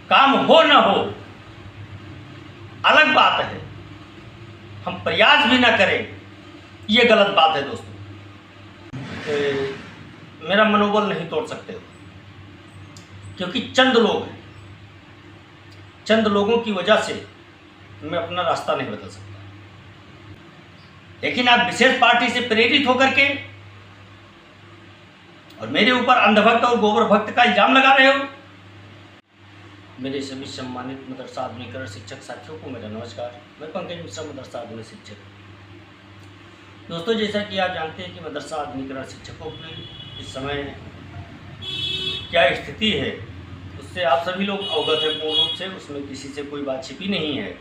काम हो न हो अलग बात है, हम प्रयास भी ना करें ये गलत बात है दोस्तों। मेरा मनोबल नहीं तोड़ सकते हो, क्योंकि चंद लोग हैं, चंद लोगों की वजह से मैं अपना रास्ता नहीं बदल सकता। लेकिन आप विशेष पार्टी से प्रेरित होकर के और मेरे ऊपर अंधभक्त और गोबर भक्त का इल्जाम लगा रहे हो। मेरे सभी सम्मानित मदरसा आधुनिकरण शिक्षक साथियों को मेरा नमस्कार। मैं पंकज मिश्रा, मदरसा आधुनिक शिक्षक। दोस्तों, जैसा कि आप जानते हैं कि मदरसा आधुनिकरण शिक्षकों की इस समय क्या स्थिति है उससे आप सभी लोग अवगत हैं पूर्ण रूप से, उसमें किसी से कोई बात छिपी नहीं है।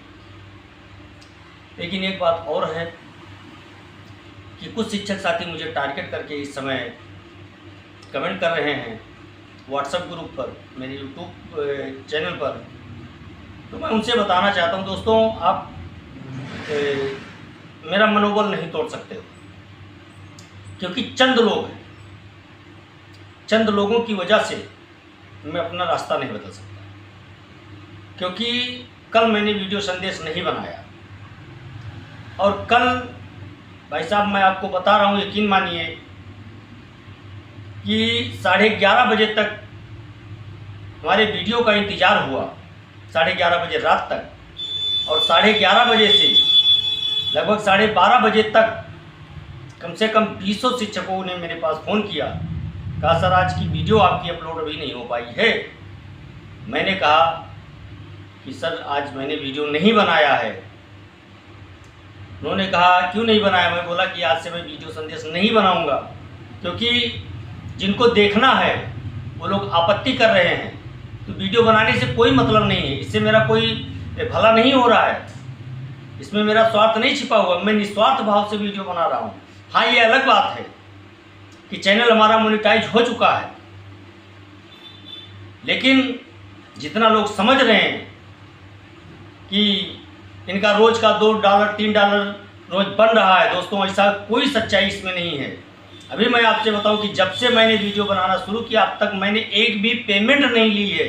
लेकिन एक बात और है कि कुछ शिक्षक साथी मुझे टारगेट करके इस समय कमेंट कर रहे हैं व्हाट्सएप ग्रुप पर, मेरे यूट्यूब चैनल पर। तो मैं उनसे बताना चाहता हूं दोस्तों, आप मेरा मनोबल नहीं तोड़ सकते हो, क्योंकि चंद लोग हैं, चंद लोगों की वजह से मैं अपना रास्ता नहीं बदल सकता। क्योंकि कल मैंने वीडियो संदेश नहीं बनाया और कल भाई साहब मैं आपको बता रहा हूँ, यकीन मानिए कि 11:30 बजे तक हमारे वीडियो का इंतज़ार हुआ, 11:30 बजे रात तक, और 11:30 बजे से लगभग 12:30 बजे तक कम से कम 200 शिक्षकों ने मेरे पास फ़ोन किया, कहा सर आज की वीडियो आपकी अपलोड अभी नहीं हो पाई है। मैंने कहा कि सर आज मैंने वीडियो नहीं बनाया है। उन्होंने कहा क्यों नहीं बनाया? मैं बोला कि आज से मैं वीडियो संदेश नहीं बनाऊंगा, क्योंकि जिनको देखना है वो लोग आपत्ति कर रहे हैं, तो वीडियो बनाने से कोई मतलब नहीं है, इससे मेरा कोई भला नहीं हो रहा है, इसमें मेरा स्वार्थ नहीं छिपा हुआ, मैं निस्वार्थ भाव से वीडियो बना रहा हूँ। हाँ, ये अलग बात है कि चैनल हमारा मोनेटाइज हो चुका है, लेकिन जितना लोग समझ रहे हैं कि इनका रोज़ का $2 $3 रोज़ बन रहा है, दोस्तों ऐसा कोई सच्चाई इसमें नहीं है। अभी मैं आपसे बताऊं कि जब से मैंने वीडियो बनाना शुरू किया अब तक मैंने एक भी पेमेंट नहीं ली है,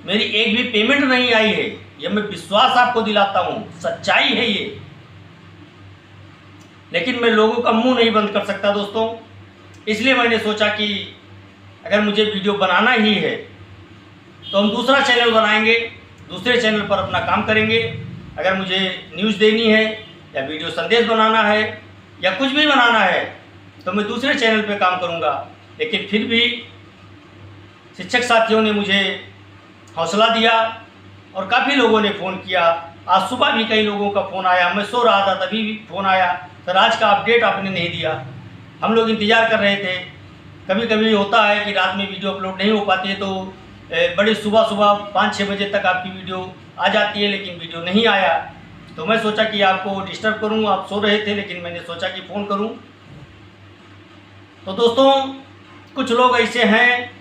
मेरी एक भी पेमेंट नहीं आई है। ये मैं विश्वास आपको दिलाता हूं, सच्चाई है ये। लेकिन मैं लोगों का मुंह नहीं बंद कर सकता दोस्तों, इसलिए मैंने सोचा कि अगर मुझे वीडियो बनाना ही है तो हम दूसरा चैनल बनाएंगे, दूसरे चैनल पर अपना काम करेंगे। अगर मुझे न्यूज़ देनी है या वीडियो संदेश बनाना है या कुछ भी बनाना है तो मैं दूसरे चैनल पे काम करूंगा। लेकिन फिर भी शिक्षक साथियों ने मुझे हौसला दिया और काफ़ी लोगों ने फ़ोन किया। आज सुबह भी कई लोगों का फ़ोन आया, मैं सो रहा था तभी भी फ़ोन आया, सर आज का अपडेट आपने नहीं दिया, हम लोग इंतज़ार कर रहे थे। कभी कभी होता है कि रात में वीडियो अपलोड नहीं हो पाती है तो बड़ी सुबह 5-6 बजे तक आपकी वीडियो आ जाती है, लेकिन वीडियो नहीं आया। तो मैं सोचा कि आपको डिस्टर्ब करूं, आप सो रहे थे, लेकिन मैंने सोचा कि फ़ोन करूं। तो दोस्तों, कुछ लोग ऐसे हैं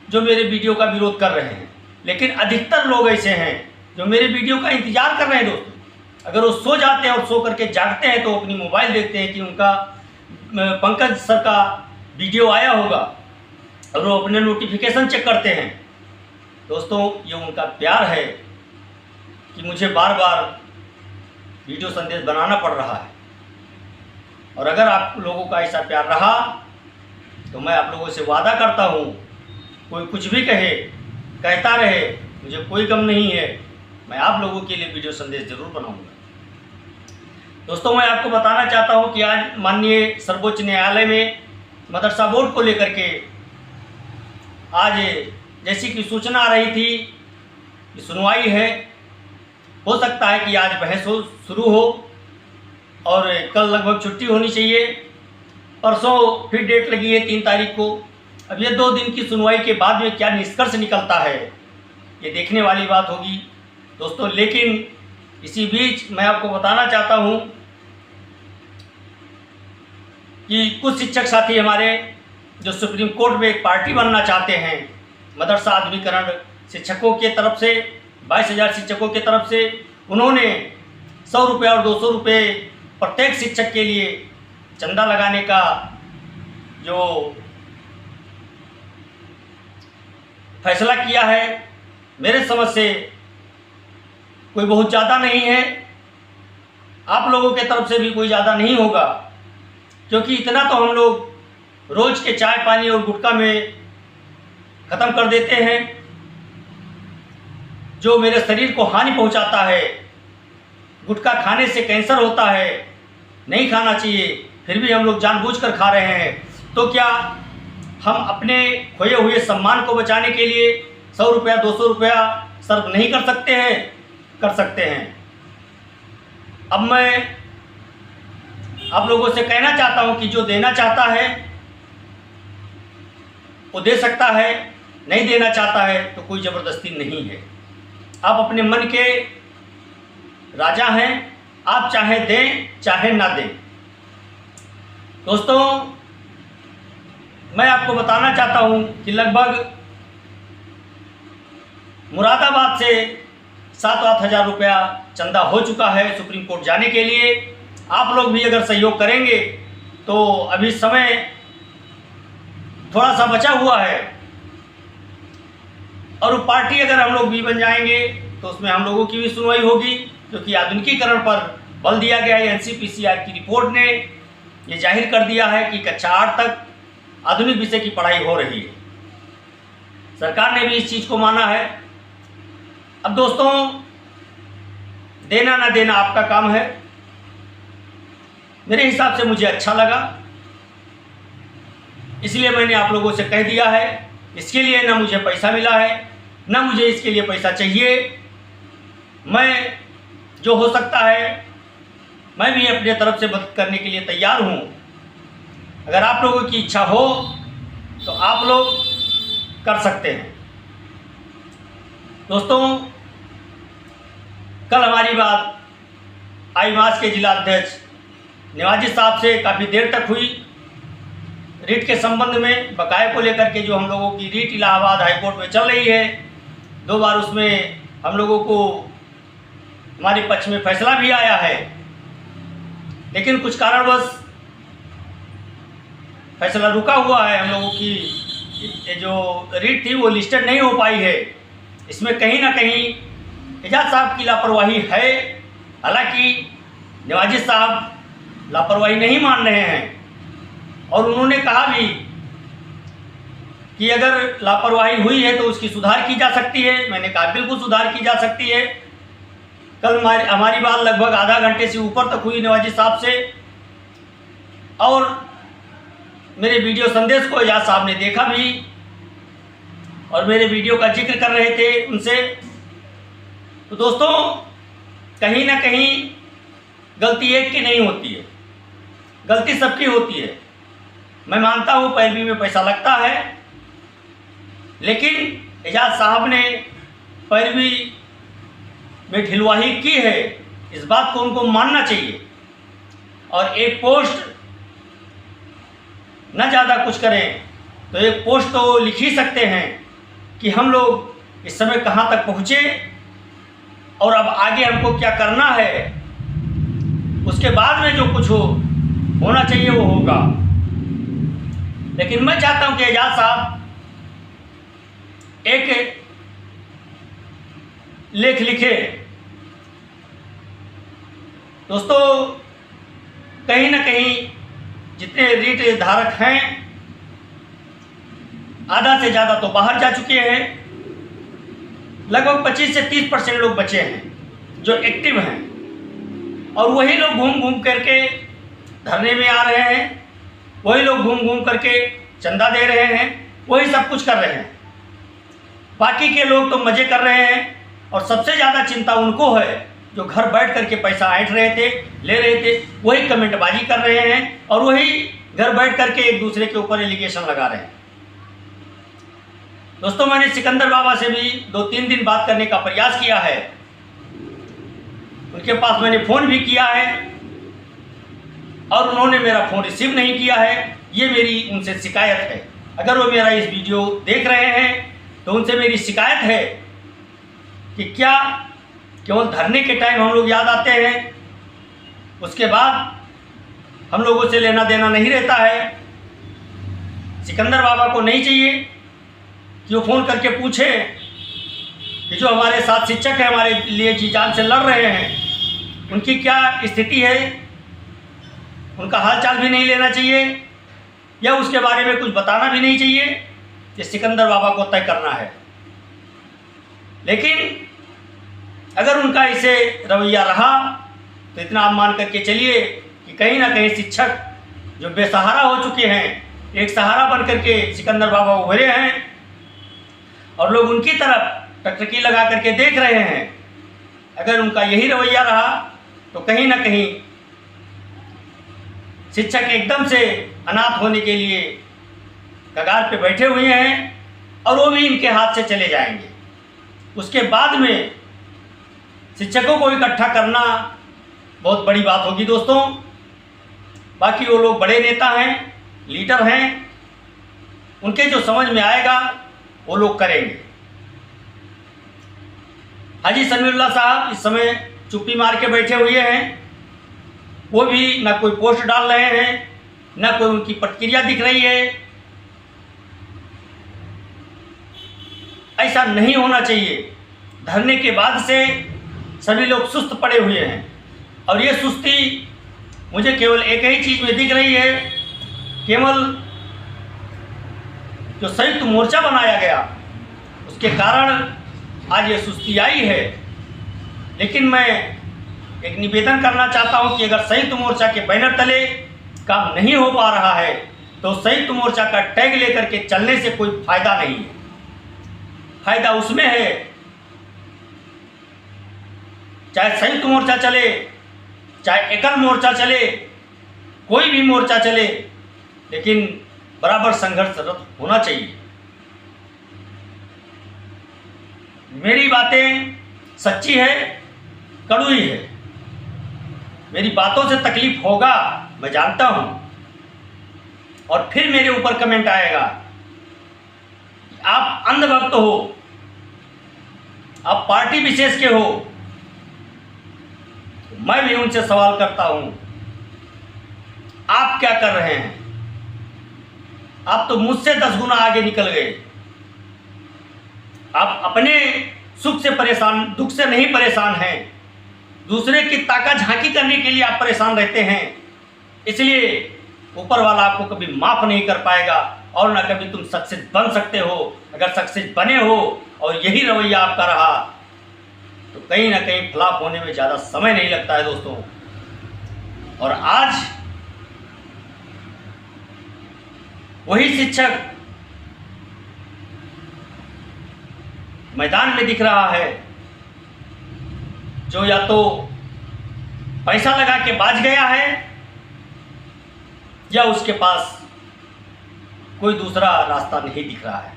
जो मेरे वीडियो का विरोध कर रहे हैं, लेकिन अधिकतर लोग ऐसे हैं जो मेरे वीडियो का इंतज़ार कर रहे हैं। दोस्तों, अगर वो सो जाते हैं और सो करके जागते हैं तो अपनी मोबाइल देखते हैं कि उनका पंकज सर का वीडियो आया होगा और वो अपने नोटिफिकेशन चेक करते हैं। दोस्तों, ये उनका प्यार है कि मुझे बार बार वीडियो संदेश बनाना पड़ रहा है। और अगर आप लोगों का ऐसा प्यार रहा तो मैं आप लोगों से वादा करता हूँ, कोई कुछ भी कहे, कहता रहे, मुझे कोई गम नहीं है, मैं आप लोगों के लिए वीडियो संदेश जरूर बनाऊंगा। दोस्तों, मैं आपको बताना चाहता हूँ कि आज माननीय सर्वोच्च न्यायालय में मदरसा बोर्ड को लेकर के आज जैसी कि सूचना आ रही थी कि सुनवाई है, हो सकता है कि आज बहस शुरू हो और कल लगभग छुट्टी होनी चाहिए। परसों फिर डेट लगी है 3 तारीख को। अब ये 2 दिन की सुनवाई के बाद में क्या निष्कर्ष निकलता है ये देखने वाली बात होगी दोस्तों। लेकिन इसी बीच मैं आपको बताना चाहता हूँ कि कुछ शिक्षक साथी हमारे जो सुप्रीम कोर्ट में एक पार्टी बनना चाहते हैं, मदरसा आधुनिकरण शिक्षकों के तरफ से 22,000 शिक्षकों के तरफ से उन्होंने 100 रुपये और 200 रुपये प्रत्येक शिक्षक के लिए चंदा लगाने का जो फैसला किया है मेरे समझ से कोई बहुत ज़्यादा नहीं है, आप लोगों के तरफ से भी कोई ज़्यादा नहीं होगा, क्योंकि इतना तो हम लोग रोज़ के चाय पानी और गुटखा में ख़त्म कर देते हैं जो मेरे शरीर को हानि पहुंचाता है। गुटखा खाने से कैंसर होता है, नहीं खाना चाहिए, फिर भी हम लोग जानबूझकर खा रहे हैं। तो क्या हम अपने खोए हुए सम्मान को बचाने के लिए 100 रुपया 200 रुपया सर्व नहीं कर सकते हैं? कर सकते हैं। अब मैं आप लोगों से कहना चाहता हूं कि जो देना चाहता है वो दे सकता है, नहीं देना चाहता है तो कोई ज़बरदस्ती नहीं है। आप अपने मन के राजा हैं, आप चाहे दें चाहे ना दें। दोस्तों, मैं आपको बताना चाहता हूं कि लगभग मुरादाबाद से 7-8 हज़ार रुपया चंदा हो चुका है सुप्रीम कोर्ट जाने के लिए। आप लोग भी अगर सहयोग करेंगे तो अभी समय थोड़ा सा बचा हुआ है, और वो पार्टी अगर हम लोग भी बन जाएंगे तो उसमें हम लोगों की भी सुनवाई होगी, क्योंकि आधुनिकीकरण पर बल दिया गया है। एनसीपीसीआर की रिपोर्ट ने ये जाहिर कर दिया है कि कक्षा 8 तक आधुनिक विषय की पढ़ाई हो रही है। सरकार ने भी इस चीज़ को माना है। अब दोस्तों, देना ना देना आपका काम है। मेरे हिसाब से मुझे अच्छा लगा, इसलिए मैंने आप लोगों से कह दिया है। इसके लिए ना मुझे पैसा मिला है, ना मुझे इसके लिए पैसा चाहिए। मैं जो हो सकता है मैं भी अपने तरफ से मदद करने के लिए तैयार हूँ। अगर आप लोगों की इच्छा हो तो आप लोग कर सकते हैं। दोस्तों, कल हमारी बात आईमास के जिला अध्यक्ष निवाजी साहब से काफ़ी देर तक हुई। रीट के संबंध में बकाये को लेकर के जो हम लोगों की रीट इलाहाबाद हाईकोर्ट में चल रही है, 2 बार उसमें हम लोगों को हमारे पक्ष में फैसला भी आया है, लेकिन कुछ कारणवश फैसला रुका हुआ है। हम लोगों की जो रीट थी वो लिस्टेड नहीं हो पाई है। इसमें कहीं ना कहीं एजाज साहब की लापरवाही है। हालांकि निवाजी साहब लापरवाही नहीं मान रहे हैं, और उन्होंने कहा भी कि अगर लापरवाही हुई है तो उसकी सुधार की जा सकती है। मैंने कहा बिल्कुल सुधार की जा सकती है। कल हमारी बात लगभग आधा घंटे से ऊपर तक हुई निवाजी साहब से, और मेरे वीडियो संदेश को एजाज साहब ने देखा भी और मेरे वीडियो का जिक्र कर रहे थे उनसे। तो दोस्तों, कहीं ना कहीं गलती एक की नहीं होती है, गलती सबकी होती है। मैं मानता हूँ पैरवी में पैसा लगता है, लेकिन एजाज साहब ने पैरवी में ढिलवाही की है, इस बात को उनको मानना चाहिए। और एक पोस्ट न ज़्यादा कुछ करें तो एक पोस्ट तो लिख ही सकते हैं कि हम लोग इस समय कहाँ तक पहुँचे और अब आगे हमको क्या करना है। उसके बाद में जो कुछ होना चाहिए वो होगा। लेकिन मैं चाहता हूं कि एजाज साहब एक लेख लिखे। दोस्तों, कहीं ना कहीं जितने रीट धारक हैं, आधा से ज़्यादा तो बाहर जा चुके हैं। लगभग 25 से 30% लोग बचे हैं जो एक्टिव हैं, और वही लोग घूम घूम करके धरने में आ रहे हैं, वही लोग घूम घूम करके चंदा दे रहे हैं, वही सब कुछ कर रहे हैं। बाकी के लोग तो मज़े कर रहे हैं, और सबसे ज़्यादा चिंता उनको है जो घर बैठ करके पैसा ऐंठ रहे थे, ले रहे थे, वही कमेंटबाजी कर रहे हैं, और वही घर बैठ करके एक दूसरे के ऊपर एलिगेशन लगा रहे हैं। दोस्तों, मैंने सिकंदर बाबा से भी 2-3 दिन बात करने का प्रयास किया है। उनके पास मैंने फ़ोन भी किया है, और उन्होंने मेरा फ़ोन रिसीव नहीं किया है। ये मेरी उनसे शिकायत है। अगर वो मेरा इस वीडियो देख रहे हैं तो उनसे मेरी शिकायत है कि क्या केवल धरने के टाइम हम लोग याद आते हैं, उसके बाद हम लोगों से लेना देना नहीं रहता है। सिकंदर बाबा को नहीं चाहिए कि वो फ़ोन करके पूछे कि जो हमारे साथ शिक्षक हैं, हमारे लिए जी जान से लड़ रहे हैं, उनकी क्या स्थिति है, उनका हाल चाल भी नहीं लेना चाहिए या उसके बारे में कुछ बताना भी नहीं चाहिए। ये सिकंदर बाबा को तय करना है। लेकिन अगर उनका इसे रवैया रहा तो इतना आप मान करके चलिए कि कहीं ना कहीं शिक्षक जो बेसहारा हो चुके हैं, एक सहारा बन करके सिकंदर बाबा उभरे हैं और लोग उनकी तरफ टकटकी लगा करके देख रहे हैं। अगर उनका यही रवैया रहा तो कहीं ना कहीं शिक्षक एकदम से अनाथ होने के लिए कगार पे बैठे हुए हैं और वो भी इनके हाथ से चले जाएंगे। उसके बाद में शिक्षकों को इकट्ठा करना बहुत बड़ी बात होगी दोस्तों। बाकी वो लोग बड़े नेता हैं, लीडर हैं, उनके जो समझ में आएगा वो लोग करेंगे। हाजी समीउल्लाह साहब इस समय चुप्पी मार के बैठे हुए हैं। वो भी ना कोई पोस्ट डाल रहे हैं, ना कोई उनकी प्रतिक्रिया दिख रही है। ऐसा नहीं होना चाहिए। धरने के बाद से सभी लोग सुस्त पड़े हुए हैं और ये सुस्ती मुझे केवल एक ही चीज़ में दिख रही है, केवल जो संयुक्त मोर्चा बनाया गया उसके कारण आज ये सुस्ती आई है। लेकिन मैं एक निवेदन करना चाहता हूं कि अगर संयुक्त मोर्चा के बैनर तले काम नहीं हो पा रहा है तो संयुक्त मोर्चा का टैग लेकर के चलने से कोई फायदा नहीं है। फायदा उसमें है चाहे संयुक्त मोर्चा चले, चाहे एकल मोर्चा चले, कोई भी मोर्चा चले, लेकिन बराबर संघर्षरत होना चाहिए। मेरी बातें सच्ची है, कड़वी है, मेरी बातों से तकलीफ होगा मैं जानता हूं। और फिर मेरे ऊपर कमेंट आएगा कि आप अंधभक्त हो, आप पार्टी विशेष के हो। मैं भी उनसे सवाल करता हूं, आप क्या कर रहे हैं? आप तो मुझसे 10 गुना आगे निकल गए। आप अपने सुख से परेशान, दुख से नहीं परेशान हैं। दूसरे की ताकत झांकी करने के लिए आप परेशान रहते हैं। इसलिए ऊपर वाला आपको कभी माफ नहीं कर पाएगा और ना कभी तुम सक्सेस बन सकते हो। अगर सक्सेस बने हो और यही रवैया आपका रहा तो कहीं ना कहीं फ्लॉप होने में ज़्यादा समय नहीं लगता है दोस्तों। और आज वही शिक्षक मैदान में दिख रहा है जो या तो पैसा लगा के बाज गया है या उसके पास कोई दूसरा रास्ता नहीं दिख रहा है।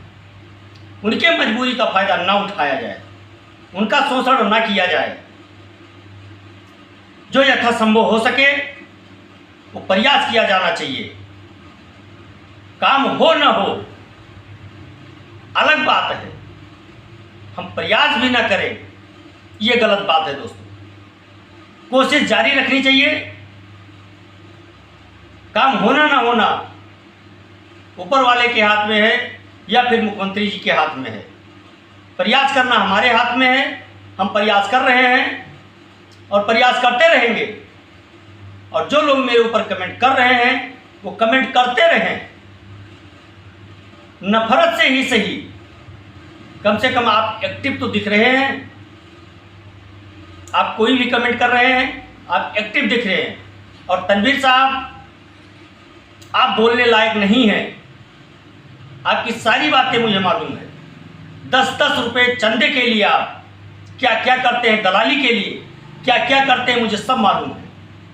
उनके मजबूरी का फायदा ना उठाया जाए, उनका शोषण ना किया जाए। जो यथासंभव हो सके वो प्रयास किया जाना चाहिए। काम हो ना हो अलग बात है, हम प्रयास भी ना करें ये गलत बात है दोस्तों। कोशिश जारी रखनी चाहिए। काम होना ना होना ऊपर वाले के हाथ में है या फिर मुख्यमंत्री जी के हाथ में है। प्रयास करना हमारे हाथ में है। हम प्रयास कर रहे हैं और प्रयास करते रहेंगे। और जो लोग मेरे ऊपर कमेंट कर रहे हैं वो कमेंट करते रहें, नफरत से ही सही, कम से कम आप एक्टिव तो दिख रहे हैं। आप कोई भी कमेंट कर रहे हैं, आप एक्टिव दिख रहे हैं। और तनवीर साहब, आप बोलने लायक नहीं हैं। आपकी सारी बातें मुझे मालूम है। 10-10 रुपये चंदे के लिए आप क्या क्या करते हैं, दलाली के लिए क्या क्या करते हैं, मुझे सब मालूम है।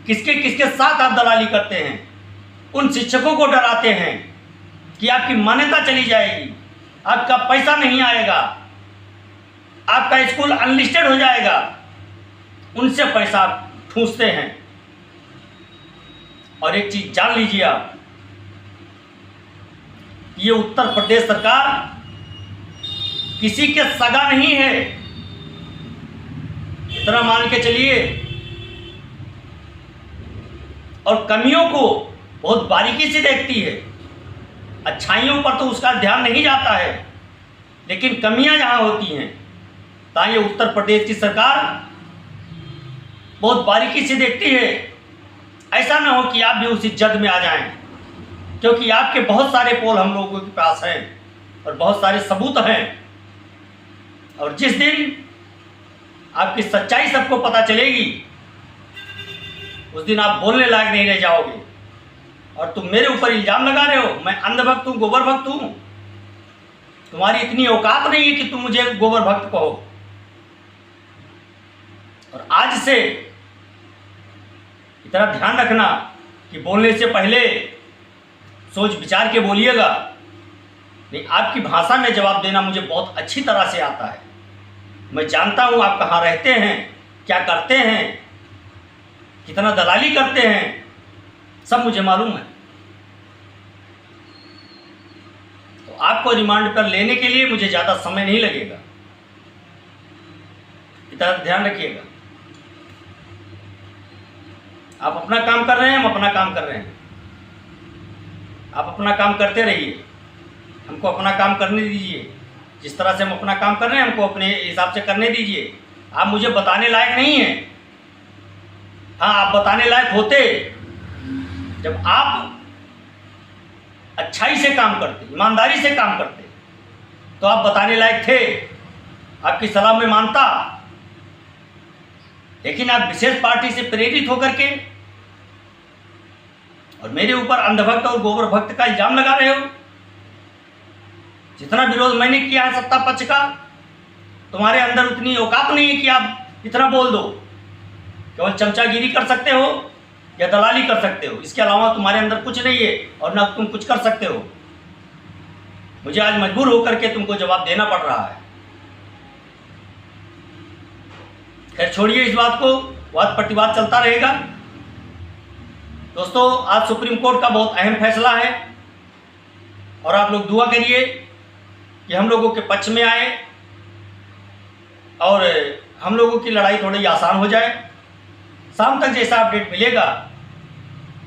किसके किसके साथ आप दलाली करते हैं। उन शिक्षकों को डराते हैं कि आपकी मान्यता चली जाएगी, आपका पैसा नहीं आएगा, आपका स्कूल अनलिस्टेड हो जाएगा। उनसे पैसा ठूंसते हैं। और एक चीज जान लीजिए आप, ये उत्तर प्रदेश सरकार किसी के सगा नहीं है, इतना मान के चलिए। और कमियों को बहुत बारीकी से देखती है, अच्छाइयों पर तो उसका ध्यान नहीं जाता है। लेकिन कमियां जहां होती हैं तहाँ ये उत्तर प्रदेश की सरकार बहुत बारीकी से देखती है। ऐसा ना हो कि आप भी उसी जद में आ जाएं, क्योंकि आपके बहुत सारे पोल हम लोगों के पास हैं और बहुत सारे सबूत हैं। और जिस दिन आपकी सच्चाई सबको पता चलेगी उस दिन आप बोलने लायक नहीं रह जाओगे। और तुम मेरे ऊपर इल्जाम लगा रहे हो, मैं अंधभक्त हूँ, गोबर भक्त हूँ। तुम्हारी इतनी औकात नहीं है कि तुम मुझे गोबर भक्त कहो। और आज से इतना ध्यान रखना कि बोलने से पहले सोच विचार के बोलिएगा। नहीं, आपकी भाषा में जवाब देना मुझे बहुत अच्छी तरह से आता है। मैं जानता हूँ आप कहाँ रहते हैं, क्या करते हैं, कितना दलाली करते हैं, सब मुझे मालूम है। तो आपको रिमांड पर लेने के लिए मुझे ज़्यादा समय नहीं लगेगा, इतना ध्यान रखिएगा। आप अपना काम कर रहे हैं, हम अपना काम कर रहे हैं। आप अपना काम करते रहिए, हमको अपना काम करने दीजिए। जिस तरह से हम अपना काम कर रहे हैं हमको अपने हिसाब से करने दीजिए। आप मुझे बताने लायक नहीं हैं। हाँ, आप बताने लायक होते जब आप अच्छाई से काम करते, ईमानदारी से काम करते, तो आप बताने लायक थे, आपकी सलाह में मानता। लेकिन आप विशेष पार्टी से प्रेरित होकर के और मेरे ऊपर अंधभक्त और गोबर भक्त का इल्जाम लगा रहे हो। जितना विरोध मैंने किया है सत्ता पक्ष का, तुम्हारे अंदर उतनी औकात नहीं है कि आप इतना बोल दो। केवल चमचागिरी कर सकते हो या दलाली कर सकते हो, इसके अलावा तुम्हारे अंदर कुछ नहीं है और ना तुम कुछ कर सकते हो। मुझे आज मजबूर होकर के तुमको जवाब देना पड़ रहा है। खैर छोड़िए इस बात को, वाद प्रतिवाद चलता रहेगा। दोस्तों, आज सुप्रीम कोर्ट का बहुत अहम फैसला है और आप लोग दुआ करिए कि हम लोगों के पक्ष में आए और हम लोगों की लड़ाई थोड़ी आसान हो जाए। शाम तक जैसा अपडेट मिलेगा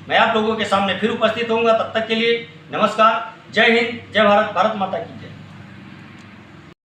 मैं आप लोगों के सामने फिर उपस्थित होऊंगा। तब तक के लिए नमस्कार, जय हिंद, जय भारत, भारत माता की जय।